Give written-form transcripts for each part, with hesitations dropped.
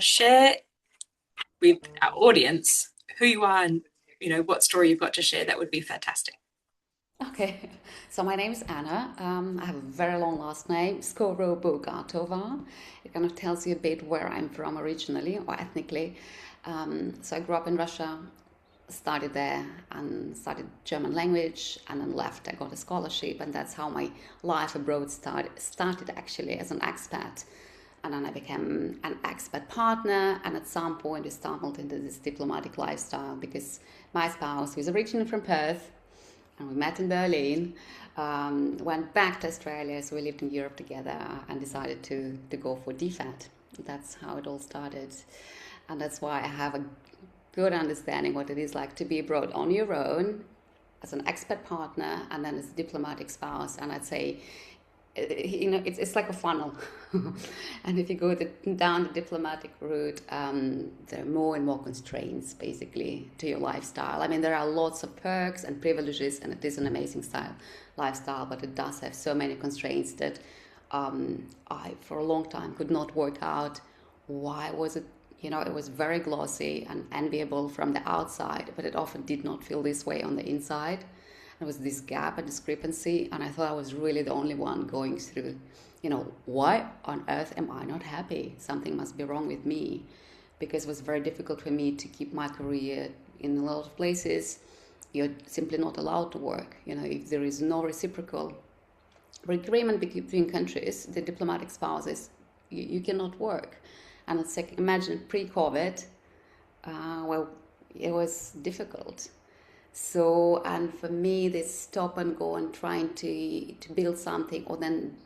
share with our audience who you are and what story you've got to share, that would be fantastic. Okay, so my name is Anna. I have a very long last name, Skorobogatova. It kind of tells you a bit where I'm from originally or ethnically. So I grew up in Russia, studied there and studied German language, and then left. I got a scholarship, and that's how my life abroad started actually as an expat. And then I became an expat partner, and at some point we stumbled into this diplomatic lifestyle because my spouse, who's originally from Perth, and we met in Berlin, went back to Australia, so we lived in Europe together and decided to go for DFAT. That's how it all started. And that's why I have a good understanding what it is like to be abroad on your own as an expat partner and then as a diplomatic spouse. And I'd say it's like a funnel. And if you go down the diplomatic route, there are more and more constraints basically to your lifestyle. I mean, there are lots of perks and privileges, and it is an amazing lifestyle, but it does have so many constraints that I, for a long time, could not work out why was it. It was very glossy and enviable from the outside, but it often did not feel this way on the inside. There was this gap, a discrepancy, and I thought I was really the only one going through, why on earth am I not happy? Something must be wrong with me, because it was very difficult for me to keep my career in a lot of places. You're simply not allowed to work. If there is no reciprocal agreement between countries, the diplomatic spouses, you cannot work. And it's like, imagine pre-COVID, well, it was difficult. So, and for me, this stop and go and trying to build something, or then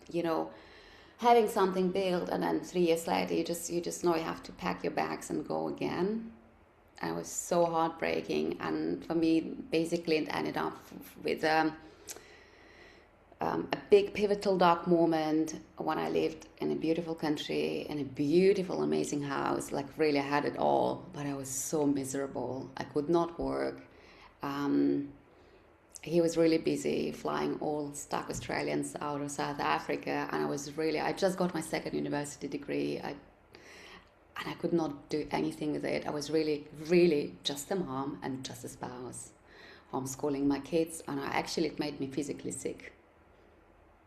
having something built, and then 3 years later, you just know you have to pack your bags and go again. And it was so heartbreaking. And for me, basically, it ended up with a big pivotal dark moment when I lived in a beautiful country, in a beautiful, amazing house. Like, really, I had it all, but I was so miserable. I could not work. Um, he was really busy flying all stuck Australians out of South Africa, and I just got my second university degree. And I could not do anything with it. I was really, really just a mom and just a spouse, homeschooling my kids, and it made me physically sick.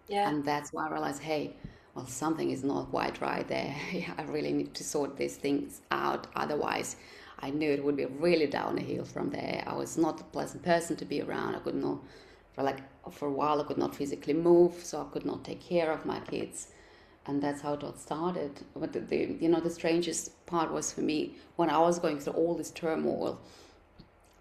Yeah. And that's why I realized, hey, well, something is not quite right there. I really need to sort these things out. Otherwise, I knew it would be really down the hill from there. I was not a pleasant person to be around. I could not, for a while, I could not physically move, so I could not take care of my kids. And that's how it all started. But the strangest part was for me when I was going through all this turmoil,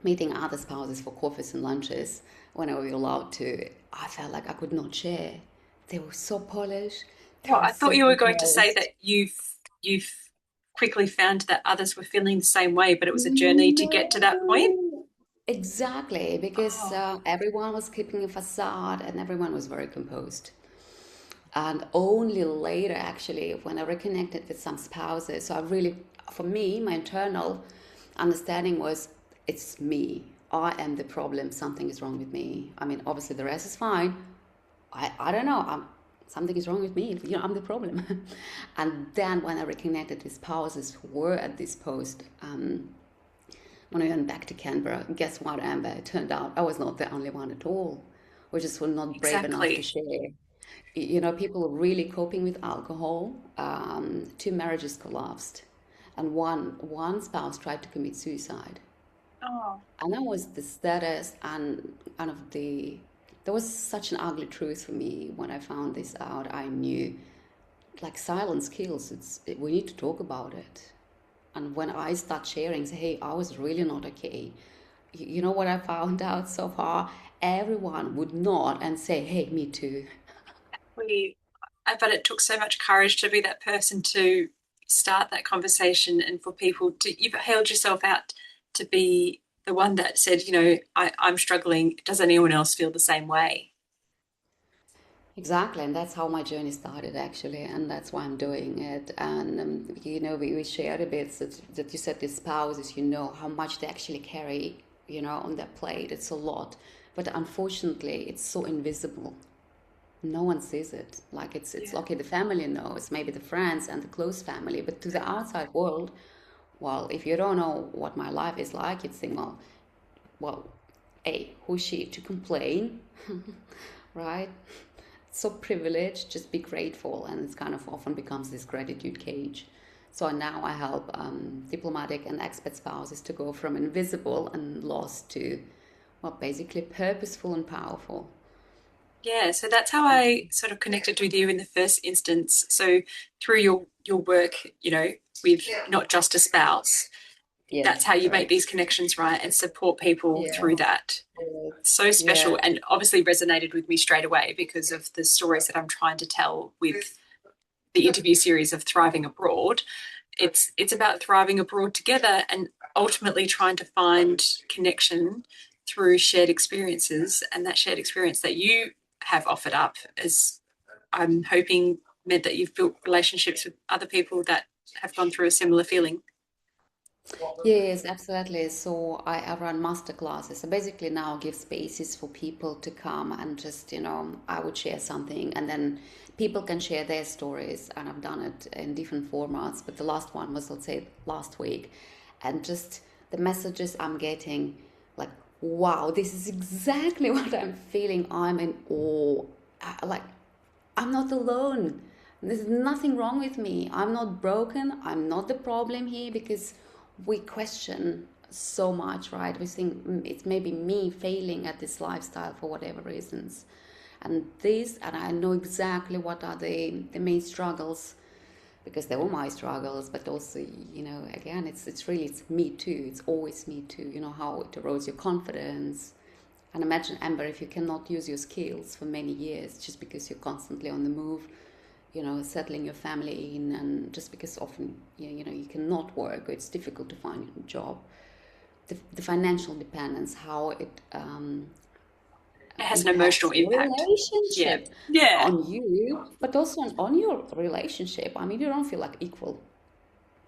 meeting other spouses for coffees and lunches when I was allowed to. I felt like I could not share. They were so polished. They Well, were I thought so you were going to say composed. that you've quickly found that others were feeling the same way, but it was a journey to get to that point. No, exactly, because Oh, everyone was keeping a facade and everyone was very composed. And only later, actually, when I reconnected with some spouses, so I really, for me, my internal understanding was it's me. I am the problem. Something is wrong with me. I mean, obviously, the rest is fine. I don't know. Something is wrong with me. I'm the problem. And then when I reconnected with spouses who were at this post, when I went back to Canberra, guess what, Amber? It turned out I was not the only one at all. We just were not brave enough to exactly. share. People were really coping with alcohol. Two marriages collapsed, and one spouse tried to commit suicide. Oh, And that was the status and kind of the. There was such an ugly truth for me when I found this out. I knew, like, silence kills. We need to talk about it. And when I start sharing, say, hey, I was really not okay. You know what I found out so far? Everyone would nod and say, hey, me too. we. I bet it took so much courage to be that person to start that conversation and for people to. You've held yourself out to be the one that said, I'm struggling. Does anyone else feel the same way? Exactly, and that's how my journey started actually, and that's why I'm doing it. And we shared a bit that you said the spouses, how much they actually carry, on their plate. It's a lot, but unfortunately, it's so invisible. no one sees it. Like it's Yeah. lucky the family knows, maybe the friends and the close family, but to the outside world, well, if you don't know what my life is like, you'd think, well, hey, who's she to complain, right? So privileged, just be grateful, and it's kind of often becomes this gratitude cage. So now I help diplomatic and expat spouses to go from invisible and lost to, well, basically purposeful and powerful. Yeah, so that's how I sort of connected with you in the first instance. So through your work, with not just a spouse, that's Yes, how you make correct. these connections, right? And support people Yeah, through that. So yeah, special and obviously resonated with me straight away because of the stories that I'm trying to tell with the interview series of Thriving Abroad. It's about thriving abroad together and ultimately trying to find connection through shared experiences, and that shared experience that you have offered up is, I'm hoping, meant that you've built relationships with other people that have gone through a similar feeling. yes, absolutely. So I run master classes. So basically now give spaces for people to come and just, I would share something and then people can share their stories. And I've done it in different formats, but the last one was, let's say, last week. And just the messages I'm getting, like, wow, this is exactly what I'm feeling. I'm in awe. Like, I'm not alone. There's nothing wrong with me. I'm not broken. I'm not the problem here because we question so much, right? We think it's maybe me failing at this lifestyle for whatever reasons. And I know exactly what are the main struggles because they were my struggles, but also, again, it's really, it's me too. It's always me too. You know, how it erodes your confidence. And imagine, Amber, if you cannot use your skills for many years just because you're constantly on the move, settling your family in, and just because often, you cannot work or it's difficult to find a job. The financial dependence, how it It has an impacts emotional your impact. Yeah. relationship Yeah. on you, but also on your relationship. I mean, you don't feel like equal.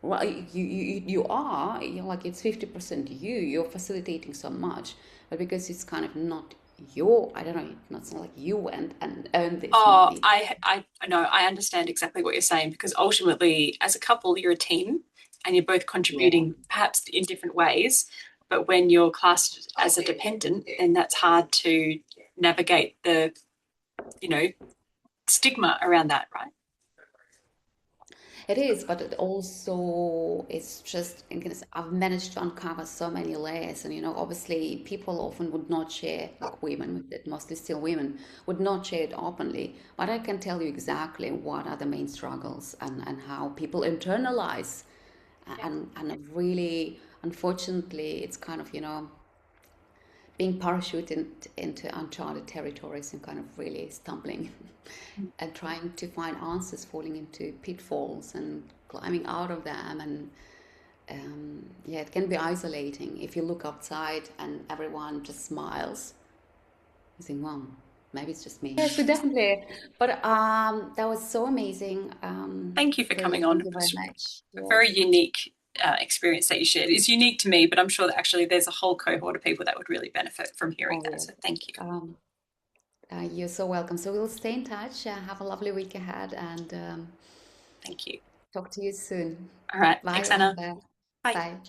Well, you are, like it's 50% you, you're facilitating so much, but because it's kind of not your, I don't know, it's not like you went and earned this Oh, money. I know, I understand exactly what you're saying because ultimately, as a couple, you're a team and you're both Yeah. contributing perhaps in different ways. But when you're classed as a dependent, then that's hard to navigate the, you know, stigma around that, right? It is, but it also it's just because I've managed to uncover so many layers, and obviously people often would not share, like women, mostly still women, would not share it openly. But I can tell you exactly what are the main struggles and how people internalize, Yeah. and really, unfortunately, it's kind of being parachuted into uncharted territories and kind of really stumbling and trying to find answers, falling into pitfalls and climbing out of them. And yeah, it can be isolating if you look outside and everyone just smiles. You think, well, maybe it's just me. Yes, we definitely. But that was so amazing. Thank you for coming Really, on. thank It you very was much. a Yeah, very unique experience that you shared. It's unique to me, but I'm sure that actually there's a whole cohort of people that would really benefit from hearing oh that. yeah. So thank you. Um, you're so welcome. So we'll stay in touch. Have a lovely week ahead, and Thank you. talk to you soon. All right. Bye, Thanks, Anna. Amber. Bye. Bye.